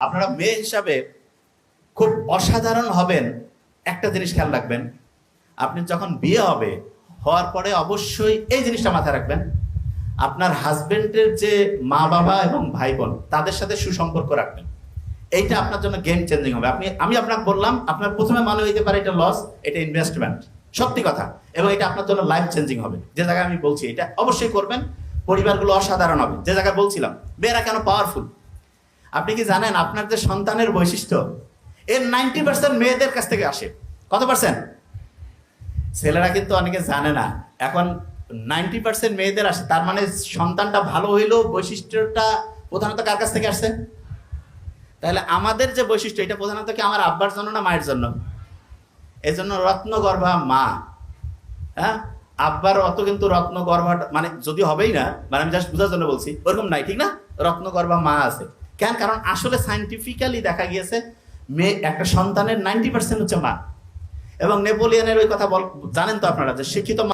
আপনারা মেয়ে হিসাবে খুব অসাধারণ হবেন। একটা জিনিস খেয়াল রাখবেন, আপনি যখন বিয়ে হবে, হওয়ার পরে অবশ্যই এই জিনিসটা মাথায় রাখবেন, আপনার হাজবেন্ডের যে মা বাবা এবং ভাই বোন তাদের সাথে সুসম্পর্ক রাখবেন। এইটা আপনার জন্য গেম চেঞ্জিং হবে। আমি আপনাকে বললাম, আপনার প্রথমে মনে হইতে পারে এটা লস, এটা ইনভেস্টমেন্ট, সত্যি কথা, এবং এটা আপনার জন্য লাইফ চেঞ্জিং হবে। যে জায়গায় আমি বলছি এটা অবশ্যই করবেন, পরিবারগুলো অসাধারণ হবে। যে জায়গায় বলছিলাম মেয়েরা কেন পাওয়ারফুল, আপনি কি জানেন আপনার যে সন্তানের বৈশিষ্ট্য এর 90% মেয়েদের কাছ থেকে আসে। কত পার্সেন্ট? ছেলেরা কিন্তু অনেকে জানে না, এখন 90% মেয়েদের আসে। তার মানে সন্তানটা ভালো হইলেও বৈশিষ্ট্যটা প্রধানত কার কাছ থেকে আসছে? তাহলে আমাদের যে বৈশিষ্ট্য এটা প্রধানত কি আমার আব্বার জন্য না মায়ের জন্য? এই জন্য রত্নগর্ভা মা। হ্যাঁ, আব্বার অত কিন্তু রত্নগর্ভা মানে যদি হবেই না, মানে আমি জাস্ট বোঝার জন্য বলছি, ওরকম নাই, ঠিক না? রত্নগর্ভা মা আছে কেন? কারণ আসলে সাইন্টিফিক্যালি দেখা গিয়েছে মেয়ে একটা সন্তানের 90% হচ্ছে মা। এবং নেপোলিয়নের ওই কথা জানেন তো আপনারা, যে শিক্ষিত